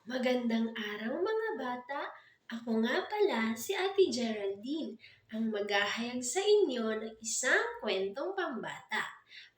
Magandang araw mga bata! Ako nga pala si Ate Geraldine, ang maghahayag sa inyo ng isang kwentong pambata.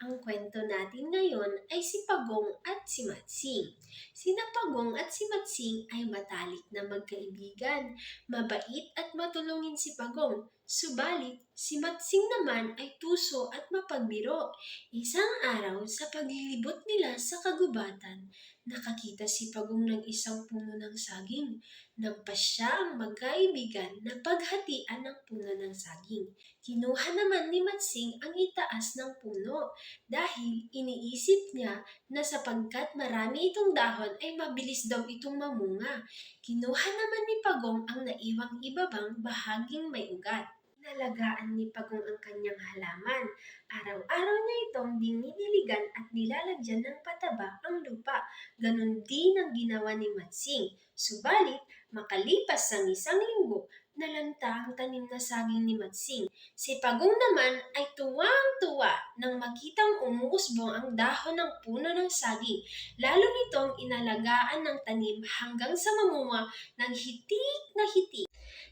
Ang kwento natin ngayon ay si Pagong at si Matsing. Sina Pagong at si Matsing ay matalik na magkaibigan. Mabait at matulungin si Pagong. Subalit, si Matsing naman ay tuso at mapagbiro. Isang araw sa paglilibot nila sa kagubatan, nakakita si Pagong ng isang puno ng saging. Nagpasya ang magkaibigan na paghatian ng puno ng saging. Kinuha naman ni Matsing ang itaas ng puno dahil iniisip niya na sapagkat marami itong dahon ay mabilis daw itong mamunga. Kinuha naman ni Pagong ang naiwang ibabang bahaging may ugat. Inalagaan ni Pagong ang kanyang halaman. Araw-araw niya itong dinidiligan at nilalagyan ng pataba ang lupa. Ganon din ang ginawa ni Matsing. Subalit, makalipas ang isang linggo, nalanta ang tanim na saging ni Matsing. Si Pagong naman ay tuwang-tuwa nang makitang umuusbong ang dahon ng puno ng saging. Lalo nitong inalagaan ng tanim hanggang sa mamunga ng hitik na hitik.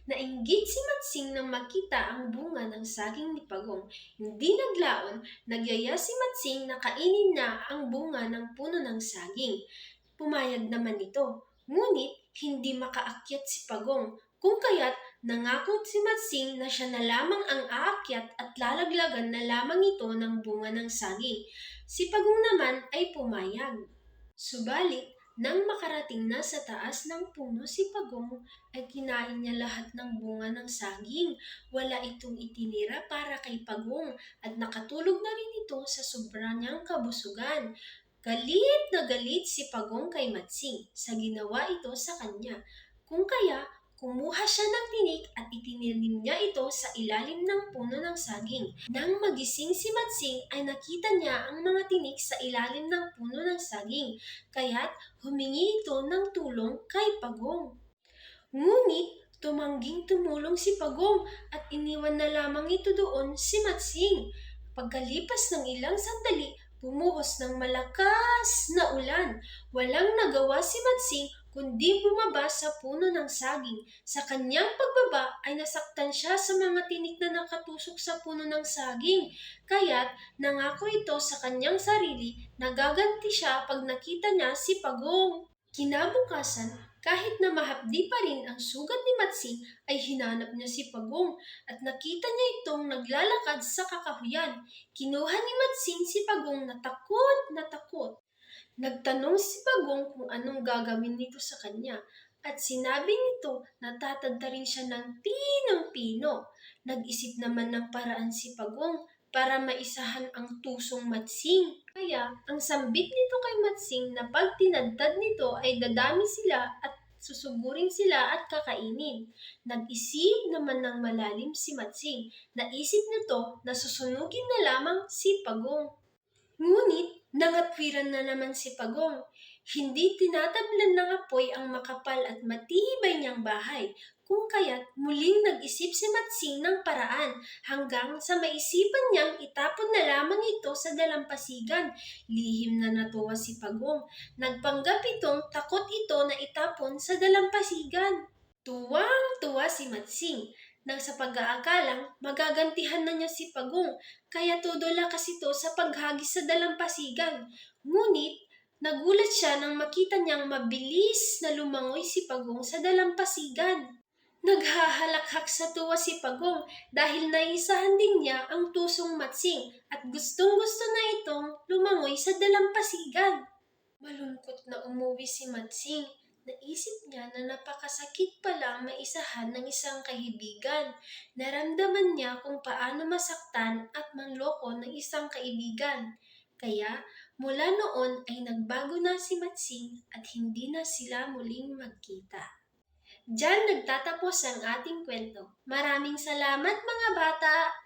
Nainggit si Matsing nang makita ang bunga ng saging ni Pagong. Hindi naglaon, nagyaya si Matsing na kainin na ang bunga ng puno ng saging. Pumayag naman ito, ngunit hindi makaakyat si Pagong. Kung kaya't nangako si Matsing na siya na lamang ang aakyat at lalaglagan na lamang ito ng bunga ng saging. Si Pagong naman ay pumayag. Subalit, nang makarating na sa taas ng puno si Pagong, ay kinain niya lahat ng bunga ng saging. Wala itong itinira para kay Pagong at nakatulog na rin ito sa sobra niyang kabusugan. Galit na galit si Pagong kay Matsing sa ginawa ito sa kanya. Kung kaya, kumuha siya ng tinik at itinilim niya ito sa ilalim ng puno ng saging. Nang magising si Matsing ay nakita niya ang mga tinik sa ilalim ng puno ng saging, kaya't humingi ito ng tulong kay Pagong. Ngunit tumangging tumulong si Pagong at iniwan na lamang ito doon si Matsing. Pagkalipas ng ilang sandali, bumuhos ng malakas na ulan. Walang nagawa si Matsing kundi bumaba sa puno ng saging. Sa kanyang pagbaba ay nasaktan siya sa mga tinik na nakatusok sa puno ng saging. Kaya't nangako ito sa kanyang sarili na gaganti siya pag nakita niya si Pagong. Kinabukasan, kahit na mahapdi pa rin ang sugat ni Matsing, ay hinanap niya si Pagong at nakita niya itong naglalakad sa kakahuyan. Kinuha ni Matsing si Pagong na takot na takot. Nagtanong si Pagong kung anong gagawin nito sa kanya at sinabi nito na tatadta rin siya ng pinong-pino. Nag-isip naman ng paraan si Pagong para maisahan ang tusong Matsing. Kaya ang sambit nito kay Matsing na pag tinadtad nito ay dadami sila at susugurin sila at kakainin. Nag-isip naman ng malalim si Matsing. Naisip nito na susunugin na lamang si Pagong. Ngunit nangatwiran na naman si Pagong. Hindi tinatablan ng apoy ang makapal at matibay niyang bahay, kung kaya't muling nag-isip si Matsing ng paraan hanggang sa maisipan niyang itapon na lamang ito sa dalampasigan. Lihim na natuwa si Pagong. Nagpanggap itong takot ito na itapon sa dalampasigan. Tuwang-tuwa si Matsing nang sa pag-aakalang magagantihan na niya si Pagong, kaya todo lakas ito sa paghagis sa dalampasigan. Ngunit, nagulat siya nang makita niyang mabilis na lumangoy si Pagong sa dalampasigan. Naghahalakhak sa tuwa si Pagong dahil naisahan din niya ang tusong Matsing at gustong-gusto na itong lumangoy sa dalampasigan. Malungkot na umuwi si Matsing. Naisip niya na napakasakit palang maisahan ng isang kaibigan. Naramdaman niya kung paano masaktan at manloko ng isang kaibigan. Kaya mula noon ay nagbago na si Matsing at hindi na sila muling magkita. Diyan nagtatapos ang ating kwento. Maraming salamat mga bata!